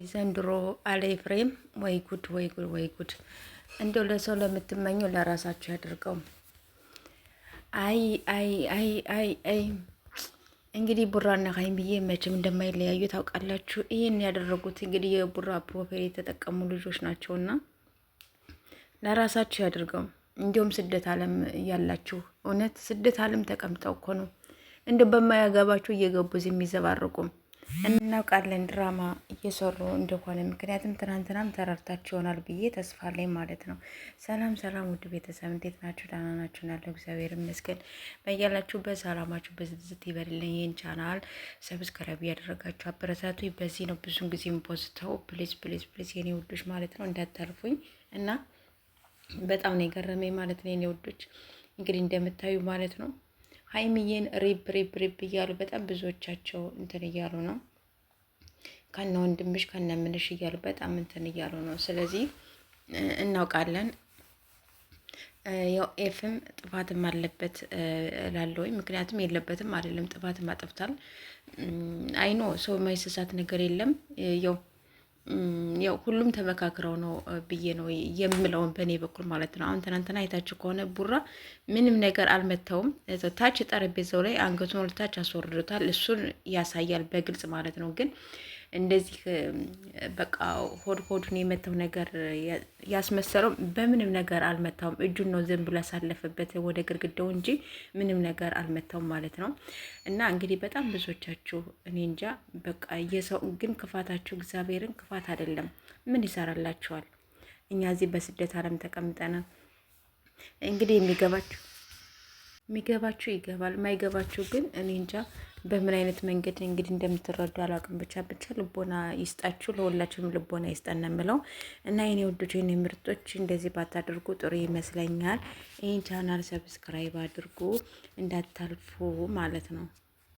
ዘንድሮ አለ ኤፍሬም። ወይ ጉድ ወይ ጉድ ወይ ጉድ! እንደው ለሰው ለምትመኙ ለራሳችሁ ያድርገው። አይ አይ አይ አይ አይ እንግዲህ ቡራና ሀይሚዬ መቼም እንደማይለያዩ ታውቃላችሁ። ይህን ያደረጉት እንግዲህ የቡራ ፕሮፋይል የተጠቀሙ ልጆች ናቸውና ለራሳችሁ ያድርገው። እንዲሁም ስደት ዓለም ያላችሁ እውነት ስደት ዓለም ተቀምጠው እኮ ነው እንደ በማያገባችሁ እየገቡ የሚዘባርቁም እናውቃለን ድራማ እየሰሩ እንደሆነ። ምክንያቱም ትናንትናም ተረድታችሁ ይሆናል ብዬ ተስፋ አለኝ ማለት ነው። ሰላም ሰላም፣ ውድ ቤተሰብ እንዴት ናችሁ? ደህና ናችሁ? ያለው እግዚአብሔር ይመስገን። በያላችሁበት ሰላማችሁ በዝዝት ይበልልኝ። ይህን ቻናል ሰብስክራይብ ያደረጋችሁ አበረታቱ። በዚህ ነው ብዙን ጊዜ የምፖስተው። ፕሊዝ ፕሊዝ ፕሊዝ የኔ ውዶች ማለት ነው እንዳታልፉኝ እና በጣም ነው የገረመኝ ማለት ነው የኔ ውዶች። እንግዲህ እንደምታዩ ማለት ነው ሀይሚዬን ሪብ ሪብ ሪብ እያሉ በጣም ብዙዎቻቸው እንትን እያሉ ነው ከነ ወንድምሽ ከነ ምንሽ እያሉ በጣም እንትን እያሉ ነው። ስለዚህ እናውቃለን ያው ኤፍም ጥፋትም አለበት እላለሁኝ። ምክንያቱም የለበትም አይደለም ጥፋትም አጥፍታል። አይኖ ሰው የማይሰሳት ነገር የለም። ያው ሁሉም ተመካክረው ነው ብዬ ነው የምለውን በእኔ በኩል ማለት ነው። አሁን ትናንትና አይታችሁ ከሆነ ቡራ ምንም ነገር አልመታውም። ታች ጠረጴዛው ላይ አንገቱን ወልታች አስወርዶታል። እሱን ያሳያል በግልጽ ማለት ነው። ግን እንደዚህ በቃ ሆዱን የመታው ነገር ያስመሰለው በምንም ነገር አልመታውም። እጁን ነው ዝም ብሎ ያሳለፈበት ወደ ግድግዳው እንጂ ምንም ነገር አልመታውም ማለት ነው። እና እንግዲህ በጣም ብዙዎቻችሁ እኔ እንጃ በቃ የሰው ግን ክፋታችሁ እግዚአብሔርን ክፋት አይደለም። ምን ይሰራላችኋል? እኛ እዚህ በስደት ዓለም ተቀምጠን እንግዲህ የሚገባችሁ ይገባል፣ ማይገባችሁ ግን እኔ እንጃ በምን አይነት መንገድ እንግዲህ እንደምትረዱ አላውቅም። ብቻ ልቦና ይስጣችሁ፣ ለሁላችሁም ልቦና ይስጠን የምለው እና የኔ ውዶች የኔ ምርጦች እንደዚህ ባታደርጉ ጥሩ ይመስለኛል። ይህን ቻናል ሰብስክራይብ አድርጉ እንዳታልፉ ማለት ነው።